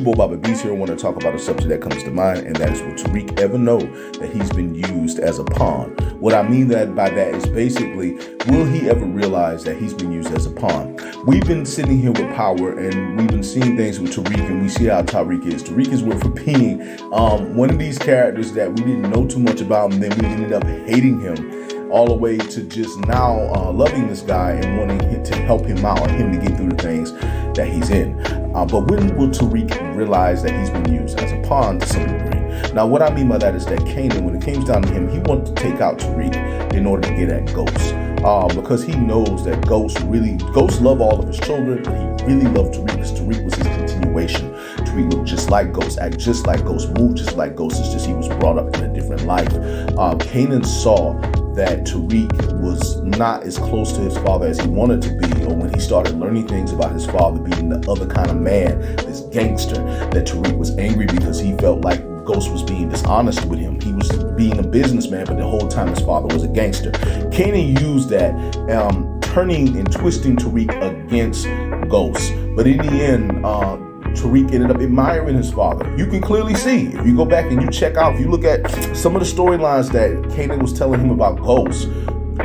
boy Bobby Beast here. I want to talk about a subject that comes to mind, and that is, will Tariq ever know that he's been used as a pawn? What I mean by that is basically, will he ever realize that he's been used as a pawn? We've been sitting here with power, and we've been seeing things with Tariq, and we see how Tariq is. Tariq is worth for being one of these characters that we didn't know too much about, and then we ended up hating him all the way to just now loving this guy and wanting him to help him out and him to get through the things that he's in. But when will Tariq realize that he's been used as a pawn to some degree? Now, what I mean by that is that Kanan, when it came down to him, he wanted to take out Tariq in order to get at Ghost. Because he knows that Ghost loved all of his children, but he really loved Tariq because Tariq was his continuation. Tariq looked just like Ghost, act just like Ghost, moved just like Ghost. It's just he was brought up in a different life. Kanan saw that Tariq was not as close to his father as he wanted to be, or when he started learning things about his father being the other kind of man, this gangster, that Tariq was angry because he felt like Ghost was being dishonest with him. He was being a businessman, but the whole time his father was a gangster. Kanan used that, turning and twisting Tariq against Ghost. But in the end, Tariq ended up admiring his father. You can clearly see, if you go back and you check out, if you look at some of the storylines that Kanan was telling him about Ghost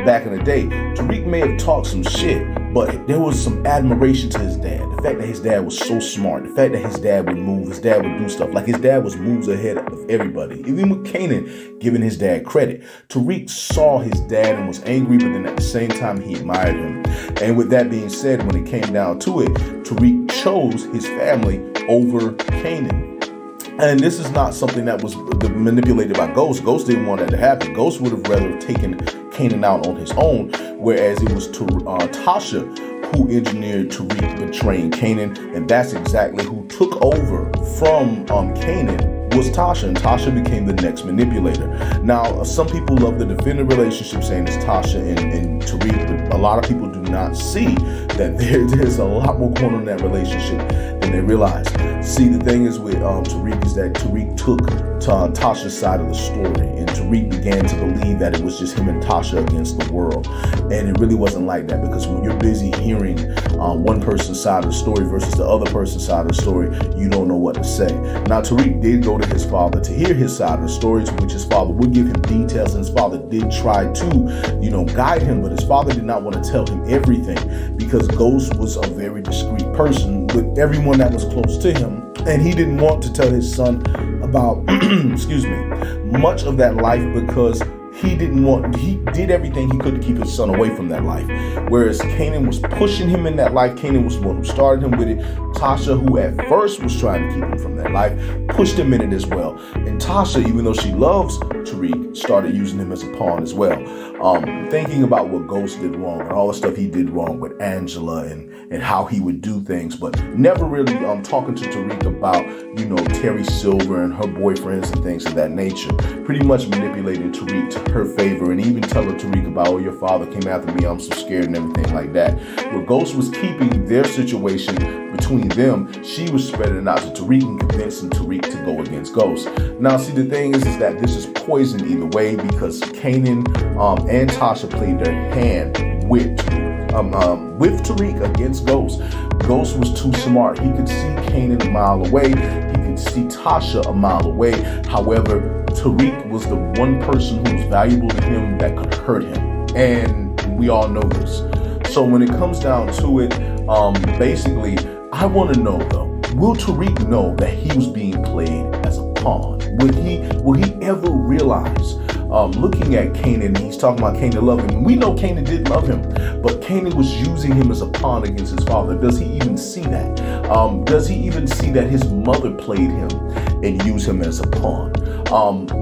back in the day, Tariq may have talked some shit, but there was some admiration to his dad. The fact that his dad was so smart, the fact that his dad would move, his dad would do stuff. Like his dad was moves ahead of everybody. Even with Kanan giving his dad credit. Tariq saw his dad and was angry, but then at the same time he admired him. And with that being said, when it came down to it, Tariq chose his family over Kanan. And this is not something that was manipulated by Ghost. Ghost didn't want that to happen. Ghost would have rather taken Kanan out on his own, whereas it was Tasha who engineered Tariq betraying Kanan, and that's exactly who took over from Kanan was Tasha, and Tasha became the next manipulator. Now, some people love the defendant relationship, saying it's Tasha and Tariq, but a lot of people do not see that there's a lot more going on in that relationship than they realize. See, the thing is with Tariq is that Tariq took Tasha's side of the story, and Tariq began to believe that it was just him and Tasha against the world. And it really wasn't like that, because when you're busy hearing one person's side of the story versus the other person's side of the story, you don't know what to say. Now, Tariq did go to his father to hear his side of the story, to which his father would give him details, and his father did try to, guide him, but his father did not want to tell him everything, because Ghost was a very discreet person with everyone that was close to him, and he didn't want to tell his son about, excuse me, much of that life, because he did everything he could to keep his son away from that life. Whereas Kanan was pushing him in that life. Kanan was the one who started him with it. Tasha, who at first was trying to keep him from that life, pushed him in it as well. And Tasha, even though she loves Tariq, started using him as a pawn as well. Thinking about what Ghost did wrong and all the stuff he did wrong with Angela and how he would do things, but never really talking to Tariq about, Terry Silver and her boyfriends and things of that nature. Pretty much manipulating Tariq to her favor, and even telling Tariq about, oh, your father came after me, I'm so scared, and everything like that. Where Ghost was keeping their situation between them, she was spreading it out to Tariq and convincing Tariq to go against Ghost. Now, see, the thing is that this is poison either way, because Kanan and Tasha played their hand with Tariq against Ghost. Ghost was too smart. He could see Kanan a mile away. He could see Tasha a mile away. However, Tariq was the one person who was valuable to him that could hurt him. And we all know this. So when it comes down to it, basically, I want to know though, will Tariq know that he was being played as a pawn? Will he ever realize, looking at Kanan, he's talking about Kanan loving him. We know Kanan did love him, but Kanan was using him as a pawn against his father. Does he even see that? Does he even see that his mother played him and used him as a pawn?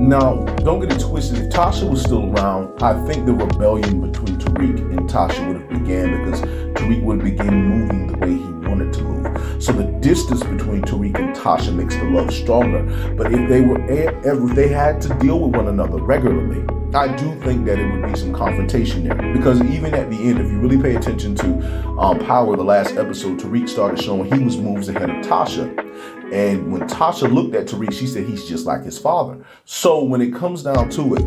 Now, don't get it twisted. If Tasha was still around, I think the rebellion between Tariq and Tasha would have began, because Tariq would have begun moving the way he wanted to move. So the distance between Tariq and Tasha makes the love stronger. But if they had to deal with one another regularly, I do think that it would be some confrontation there. Because even at the end, if you really pay attention to Power, the last episode, Tariq started showing he was moves ahead of Tasha. And when Tasha looked at Tariq, she said he's just like his father. So when it comes down to it,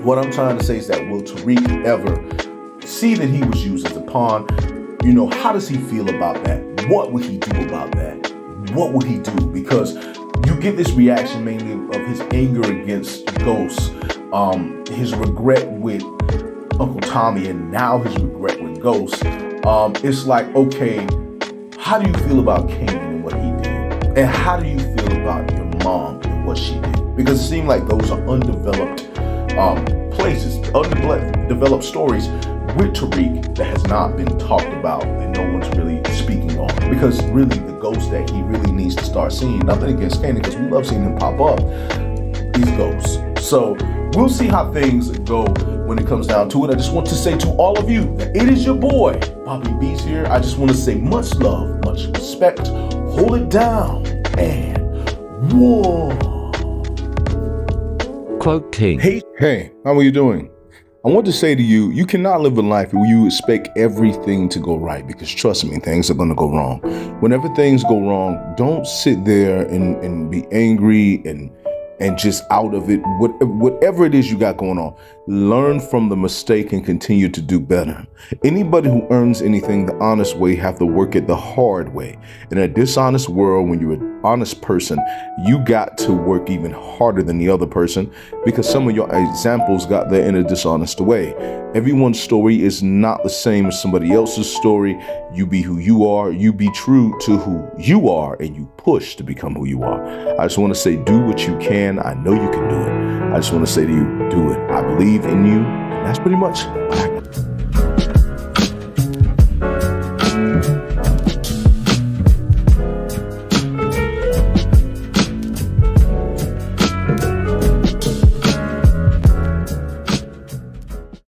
what I'm trying to say is that, will Tariq ever see that he was used as a pawn? How does he feel about that? What would he do about that? what will he do? Because you get this reaction mainly of his anger against Ghost, his regret with Uncle Tommy, and now his regret with Ghost. It's like, okay, how do you feel about Kanan and what he did? And how do you feel about your mom and what she did? Because it seemed like those are undeveloped places, undeveloped stories with Tariq that has not been talked about and no one's really speaking on. Because really the Ghost that he really needs to start seeing, nothing against Kanan because we love seeing him pop up, is Ghost. So we'll see how things go when it comes down to it. I just want to say to all of you that it is your boy, Poppy B's here. I just want to say much love, much respect, hold it down, and one. Quote King. Hey, how are you doing? I want to say to you, you cannot live a life where you expect everything to go right, because trust me, things are going to go wrong. Whenever things go wrong, don't sit there and be angry and just out of it. Whatever it is you got going on, learn from the mistake and continue to do better. Anybody who earns anything the honest way have to work it the hard way. In a dishonest world, when you're an honest person, you got to work even harder than the other person, because some of your examples got there in a dishonest way. Everyone's story is not the same as somebody else's story. You be who you are, you be true to who you are, and you push to become who you are. I just want to say, do what you can. I know you can do it. I just want to say to you, do it. I believe in you. And that's pretty much what I